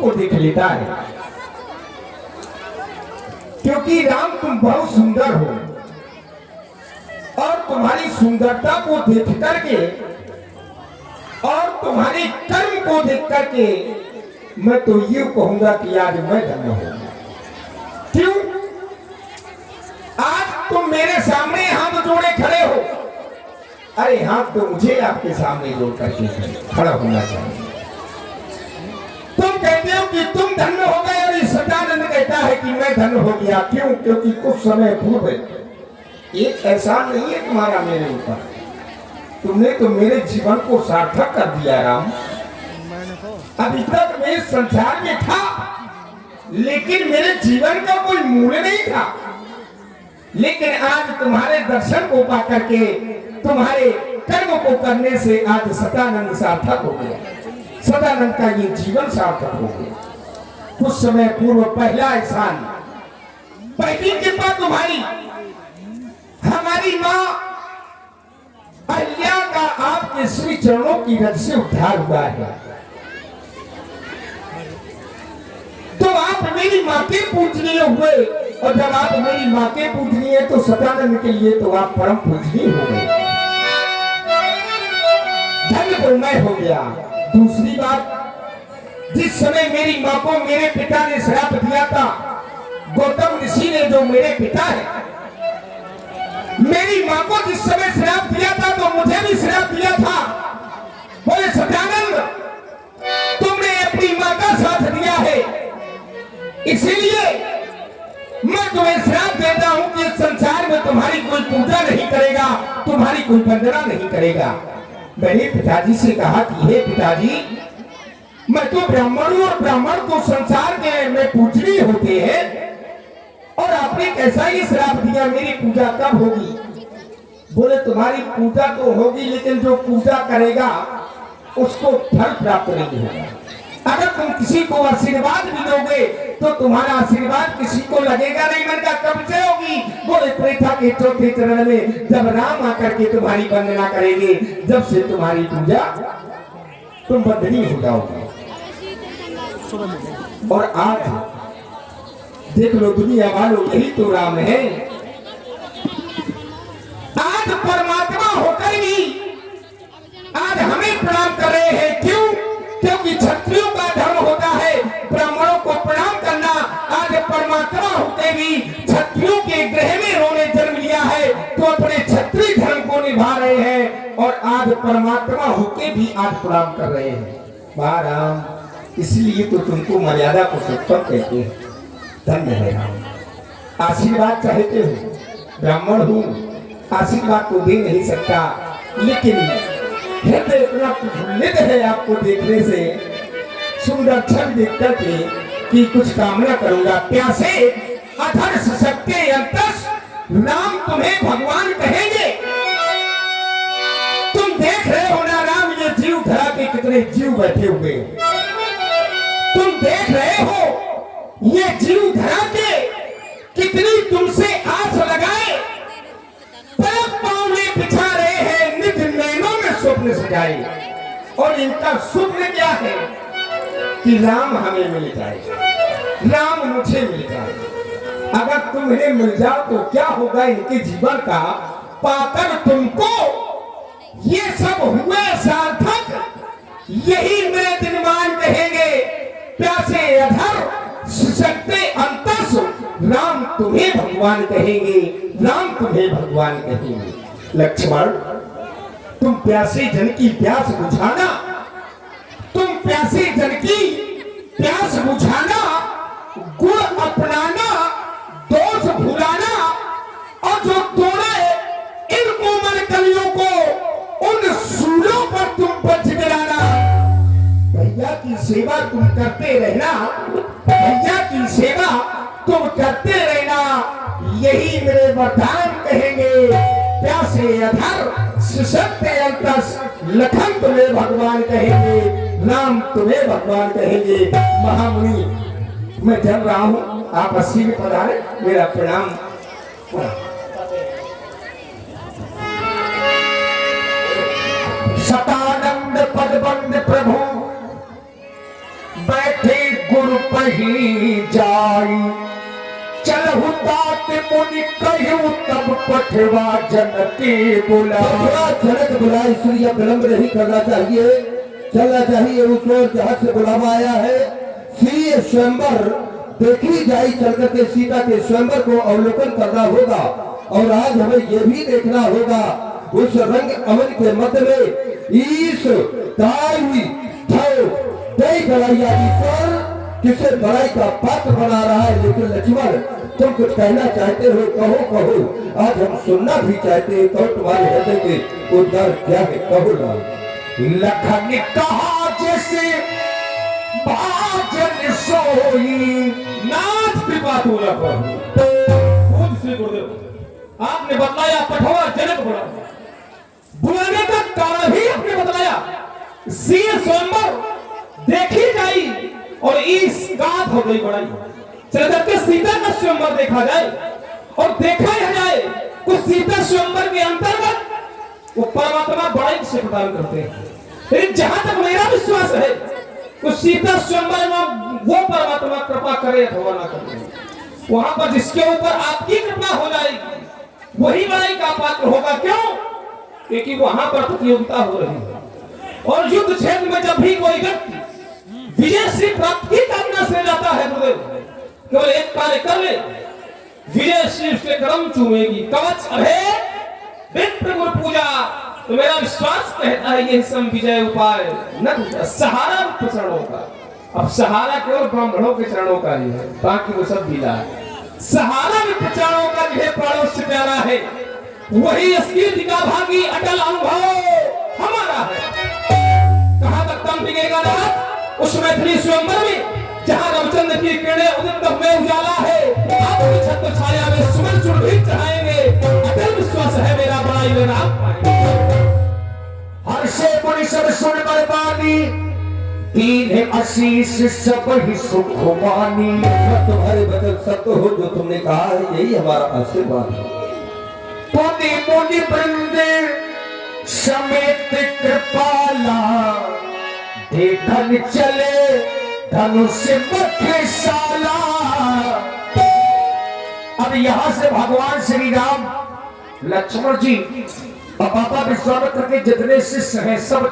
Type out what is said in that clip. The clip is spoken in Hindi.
को देख लेता है, क्योंकि राम तुम बहुत सुंदर हो और तुम्हारी सुंदरता को देख करके और तुम्हारे कर्म को देख करके मैं तो ये कहूंगा कि आज मैं धन्य हूं। क्यों? आज तुम मेरे सामने हाथ जोड़े खड़े हो। अरे हाथ तो मुझे आपके सामने जोड़ करके खड़ा होना चाहिए। तुम कहते हो कि तुम धन्य हो गए और सदानंद कहता है कि मैं धन्य हो गया। क्यों? क्योंकि कुछ समय पूर्व एक एहसान नहीं है तुम्हारा मेरे ऊपर, तुमने तो मेरे जीवन को सार्थक कर दिया राम। अभी तक मैं इस संसार में था, लेकिन मेरे जीवन का कोई मूल्य नहीं था, लेकिन आज तुम्हारे दर्शन को पा करके, तुम्हारे कर्म को करने से आज सदानंद सार्थक हो गया, सदानंद का ये जीवन सार्थक हो गया। कुछ समय पूर्व पहला एहसान, पहली कृपा तुम्हारी, हमारी माँ अहिल्या का आपके श्री चरणों की रज से उद्धार हुआ है। तो आप मेरी माँ के पूजनीय हुए, और जब आप मेरी माँ के पूजनीय तो सदानंद के लिए तो आप परम पूजनीय हो गए, धन्य तो मैं हो गया। दूसरी बात, जिस समय मेरी माँ को मेरे पिता ने श्राप दिया था, गौतम ऋषि ने जो मेरे पिता है, मेरी माँ को जिस समय श्राप दिया था तो मुझे भी श्राप दिया था। बोले सदानंद तुमने अपनी माँ का साथ दिया है, इसीलिए मैं तुम्हें श्राप देता हूं कि इस संसार में तुम्हारी कोई पूजा नहीं करेगा, तुम्हारी कोई वंदना नहीं करेगा। मैंने पिताजी से कहा कि हे पिताजी, मैं तो ब्राह्मण हूं और ब्राह्मण को संसार के में पूजनीय होते हैं, और आपने कैसा ही श्राप दिया, मेरी पूजा कब होगी? बोले तुम्हारी पूजा तो होगी, लेकिन जो पूजा करेगा उसको फल प्राप्त नहीं होगा। अगर तुम किसी को आशीर्वाद भी दोगे तो तुम्हारा आशीर्वाद किसी को लगेगा नहीं। मन का कब से होगी? बोले त्रेता के चौथे चरण में जब राम आकर के तुम्हारी वंदना करेंगे, जब से तुम्हारी पूजा तुम बंदनी हो जाओगे। और आज देख लो दुनिया वालों, यही तो राम है। आज परमात्मा होकर भी आज हमें प्रणाम कर रहे हैं। क्यों? क्योंकि क्षत्रियों का धर्म होता है ब्राह्मणों को प्रणाम करना। आज परमात्मा होते भी क्षत्रियों के ग्रह में उन्होंने जन्म लिया है, तो अपने क्षत्रिय धर्म को निभा रहे हैं, और आज परमात्मा होके भी आज प्रणाम कर रहे हैं। राम, इसलिए तो तुमको मर्यादा पुरुषोत्तम कहते हैं। धन्य है राम। आशीर्वाद चाहते हो, ब्राह्मण हूं, आशीर्वाद तो दे नहीं सकता, लेकिन हृदय इतना प्रफुल्लित है आपको देखने से, सुंदर छल देख करके कि कुछ कामना करूंगा। प्यासे अधर सशक्ते अंतस राम तुम्हें भगवान कहेंगे। तुम देख रहे हो ना राम, ये जीव धरा के कितने जीव बैठे हुए, तुम देख रहे हो ये जीव धरा के कितनी तुमसे आस लगाए, पलक पांव में बिछा रहे हैं, निज नैनों में स्वप्न सजाए, और इनका स्वप्न क्या है कि राम हमें मिल जाए, राम मुझे मिल जाए। अगर तुम्हें मिल जाओ तो क्या होगा इनके जीवन का, पाकर तुमको ये सब हुए सार्थक, यही मेरे दिनमान कहेंगे। प्यासे अधर सशक्ते अंतस राम तुम्हें भगवान कहेंगे, राम तुम्हें भगवान कहेंगे। लक्ष्मण, तुम प्यासे जन की प्यास बुझाना, तुम प्यासे जन की प्यास बुझाना, गुण अपनाना, दोष भुलाना, और जो तोड़े इन कोमल कलियों को उन सूलों पर तुम बच गिराना। भैया की सेवा तुम करते रहना, भैया की सेवा तुम करते रहना, यही मेरे वरदान कहेंगे। प्यासे अधर सशक्ते अंतस लखन तुम्हें भगवान कहेंगे, राम तुम्हें भगवान कहेंगे। महामुनि, मैं चल रहा हूँ, आप अस्सी में पधारे, मेरा प्रणाम। सतानंद पदबंद प्रभु बैठे कहीं जाई चलहु तात मुनि कहूँ तब पठवा जनके बुला। जनक बुला, इसलिए विलंब नहीं करना चाहिए, चलना चाहिए उस ओर जहाँ से बुलावा आया है। श्री स्वयंवर देखी जाई, चल करके सीता के स्वयंवर को अवलोकन करना होगा। और आज हमें यह भी देखना होगा उस रंग अमन के मध्य में ईश दाई हुई किसे बड़ाई का पात्र बना रहा है। लेकिन लक्ष्मण तुम कुछ कहना चाहते हो, कहो कहो। आज हम सुनना भी चाहते हैं, तो तुम्हारे हृदय के उद्गार क्या है, कहो ना। लखन कहा जैसे बाजन सोई नाथ कृपा पूरा खुद श्री गुरुदेव आपने बतलाया पठवा जनक बुला, बुलाने का कारण ही आपने बतलाया। सीए स्वयंवर देखी जाई और इस गात हो गई बड़ाई। चल करके सीता का स्वयंवर देखा जाए और देखा जाए कुछ सीता स्वयंवर के अंतर्गत वो परमात्मा बड़ाई से प्रदान करते हैं। लेकिन जहां तक मेरा विश्वास है कुछ सीता स्वयंवर में वो परमात्मा कृपा करे अथवा ना करे, वहां पर जिसके ऊपर आपकी कृपा हो जाएगी वही बड़ाई का पात्र होगा। क्यों? क्योंकि वहां पर प्रतियोगिता हो रही है और युद्ध क्षेत्र में जब भी कोई व्यक्ति विजय से प्राप्त की कामना से जाता है गुरुदेव, केवल एक कार्य कर ले, विजय से उसके कर्म चूमेगी। कवच अभय विप्र गुरु पूजा, तो मेरा विश्वास कहता है यही सम विजय उपाय न सहारा चरणों का। अब सहारा केवल ब्राह्मणों के चरणों का ही है, बाकी वो सब ढीला है। सहारा भी चरणों का जो है प्राणों से प्यारा है, वही अस्कीर्ति का भागी अटल अनुभव हमारा है। कहां तक दम टिकेगा ना उस मैथिली स्वयंवर में जहां रामचंद्र की किरणें उदित में उजाला है। आपकी छत्र छाया में सुमन चुन भी चढ़ाएंगे, अटल विश्वास है मेरा बड़ाई में आप पाएंगे। हर्षे मुनि सब सुन बरबानी दीन आशीष सब ही सुख मानी। तुम्हारे वचन सत्य हो, जो तुमने कहा है यही हमारा आशीर्वाद है। पुनि मुनि वृंद समेत कृपाला देखन चले धनुष बत्रीसाला। अब यहां से भगवान श्री राम लक्ष्मण जी और माता विश्वामित्र के जितने शिष्य हैं सब